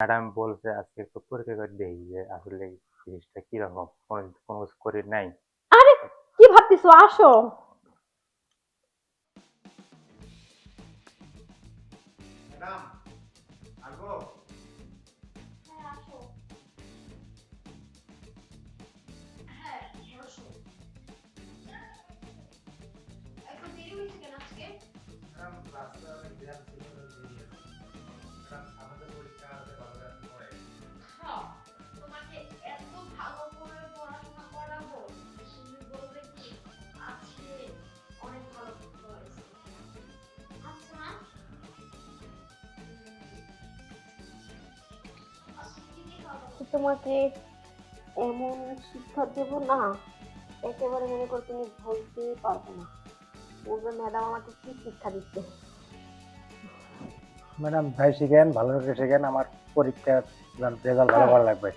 Madam বলছে আজকে একটু পরীক্ষা করে দেখি যে আসলে জিনিসটা কিরকম, কোনো কিছু করি নাই। আরে কি ভাবতেছো? আসো। ম্যাডাম আসবো? হ্যাঁ আসো। হ্যাঁ বসো। এত দেরি হয়েছে কেন আজকে? ম্যাডাম ক্লাসে অনেক জ্যাম ছিল, দেরি আছে। ম্যাডাম আমাদের পরীক্ষা আছে 12টা পরে। হ্যাঁ, তোমাকে এত ভালো করে পড়াশোনা করাবো, তুমি বলবে কি আজকে অনেক ভালো হয়েছে। আচ্ছা তোমাকে এমন শিক্ষা দেব না, একেবারে মনে করো তুমি বলতেই পারবে না। বলবে ম্যাডাম আমাকে কি শিক্ষা দিচ্ছে। ম্যাডাম ভাই শিখেন, ভালো করে শিখেন, আমার পরীক্ষার রেজাল্ট ভালো করা লাগবে।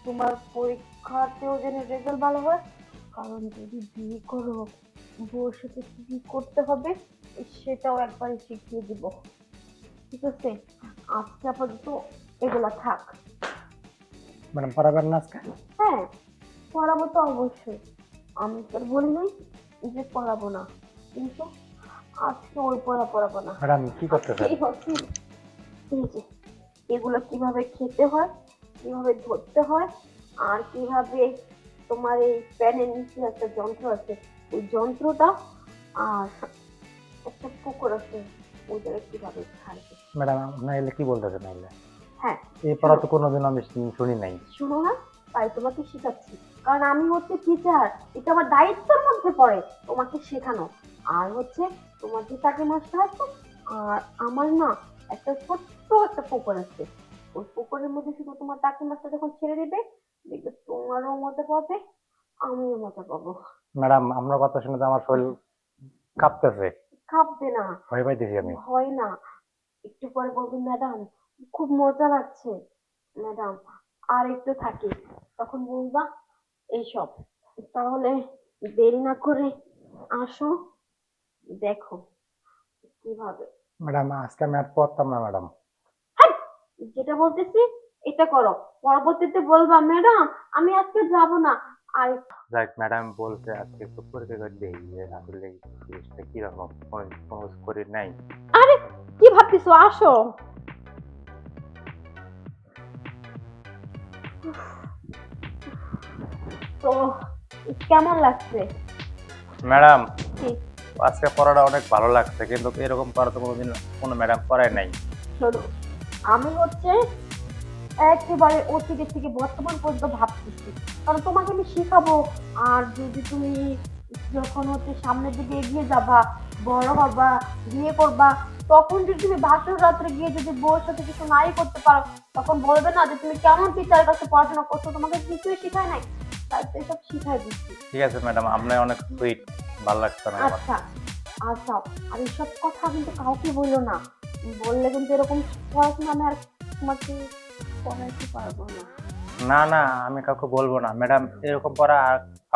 তোমার পরীক্ষাতেও যেন রেজাল্ট ভালো হয়, কারণ যদি বিয়ে করো বউর সাথে কি করতে হবে সেটাও একবার শিখিয়ে দিব। ঠিক আছে, আজকে আপাতত এগুলা থাক। ম্যাডাম পড়াবেন না আজকে? হ্যাঁ পড়াবো তো অবশ্যই, আমি তো আর বলি নাই যে পড়াবো না, কিন্তু আজকে ওই পড়াবো না। ম্যাডাম কি করতেছেন? আজকেই হচ্ছে এই যে এগুলো কিভাবে খেতে হয়, কিভাবে ধরতে হয়, আর কিভাবে তোমার এই প্যানের নিচে একটা যন্ত্র আছে, ওই যন্ত্রটা, আর একটা পুকুর আছে, ওই জায়গায় কিভাবে ছাড়বে। ম্যাডাম নাইলে কি বলতেছেন নাইলে? হ্যাঁ এই পড়া তো কোনোদিন আমি শুনি নাই। শুনো না, তাই তোমাকে শেখাচ্ছি, কারণ আমি হচ্ছে টিচার, এটা আমার দায়িত্বের মধ্যে পড়ে তোমাকে শেখানো। আর হচ্ছে তোমার যে চাকরি মাস্টার আছে, আর আমার না একটা ছোট্ট একটা পুকুর আছে, ওই পুকুরের মধ্যে শুধু তোমার চাকরি মাস্টার যখন ছেড়ে দিবে, দেখবে তোমারও মজা পাবে, আমিও মজা পাবো। ম্যাডাম আপনার কথা শুনে তো আমার শরীর কাঁপতেছে, কাঁপবে না, ভয় পাইতেছি আমি। ভয় না, একটু পরে বলবে ম্যাডাম খুব মজা লাগছে, ম্যাডাম আর একটু থাকি, তখন বলবা এইসব। তাহলে দেরি না করে আসো, দেখো কিভাবে। ম্যাডাম আজকে আমি আর পড়তাম না ম্যাডাম। হাই! যেটা বলতেছি এটা করো, পরবর্তীতে বলবা ম্যাডাম আমি আজকে যাব না। আর যাক, ম্যাডাম বলছে আজকে একটু পরীক্ষা করে দেখি যে আসলে জিনিসটা কিরকম, কোনো কিছু করি নাই। আরে কি ভাবতেছো? আসো। তো কেমন লাগছে? ম্যাডাম কি? আজকে পড়াটা অনেক ভালো লাগছে, কিন্তু এরকম পড়া তো কোনোদিন কোনো ম্যাডাম পড়ায় নাই। শোনো, আমি হচ্ছে একেবারে অতীতের থেকে বর্তমান পর্যন্ত ভাবতেছি, কারণ তোমাকে আমি শিখাবো। আর যদি তুমি যখন হচ্ছে সামনের দিকে এগিয়ে যাবা, বড় হবা, বিয়ে করবা, তখন যদি তুমি বাসর রাত্রে গিয়ে যদি বউর সাথে কিছু নাই করতে পারো, তখন বলবে না যে তুমি কেমন টিচারের কাছে পড়াশোনা করছো, তোমাকে কিছুই শিখায় নাই। তাই তো এসব শিখাই দিচ্ছি। ঠিক আছে ম্যাডাম, আপনার অনেক সুইট, ভালো লাগছে অনেক আমার। আচ্ছা আচ্ছা, আর এইসব কথা কিন্তু কাউকে বললো না, বললে কিন্তু এরকম পড়াশোনা আমি আর তোমাকে পড়াইতে পারবো না। না না, আমি কাউকে বলবো না ম্যাডাম, এরকম পড়া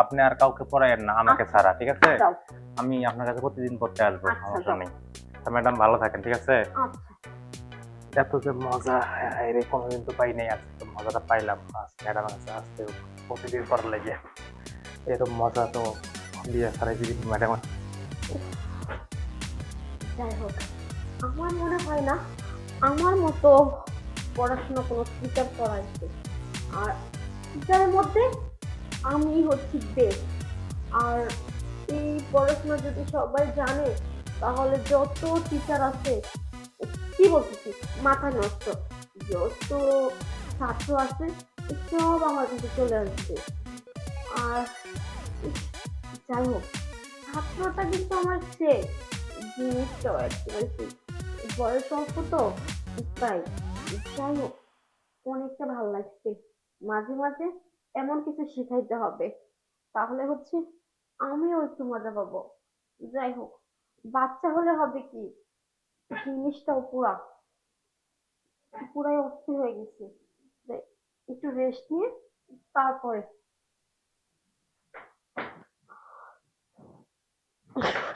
আপনি আর কাউকে পড়ায়েন না আমাকে আচ্ছা ছাড়া, ঠিক আছে? যাও। আমি আপনার কাছে প্রতিদিন পড়তে আসবো, আচ্ছা সমস্যা যাও। নেই। ম্যাডাম ভালো থাকেন, ঠিক আছে? আচ্ছা এত যে মজা, এর কোনোদিন তো পাই নাই, আজকে তো মজাটা পাইলাম। ম্যাডাম কাছে আসতে প্রতিদিন পড়ার লাগে, এরকম মজা তো দিয়ে ছাড়াই যদি ম্যাডাম। যাই হোক, আমার মনে হয় না আমার মতো পড়াশোনা কোনো টিচার পড়াইছে, আর টিচারের মধ্যে আমি হচ্ছি বেস্ট। আর এই পড়াশোনা যদি সবাই জানে, তাহলে যত টিচার আছে, কি বলতেছি, মাথা নষ্ট, যত ছাত্র আছে সব আমার কাছে চলে আসবে। আর যাই হোক, ছাত্রটা কিন্তু আমার সে জিনিসটাও একেবারে সেই, বয়স অল্প তো, তাই। যাই হোক, অনেকটা ভালো লাগছে, মাঝে মাঝে এমন কিছু শেখাইতে হবে, তাহলে হচ্ছে আমিও একটু মজা পাবো। যাই হোক, বাচ্চা হলে হবে কি, জিনিসটাও পুরাই অস্থির হয়ে গেছে, একটু রেস্ট নিয়ে তারপরে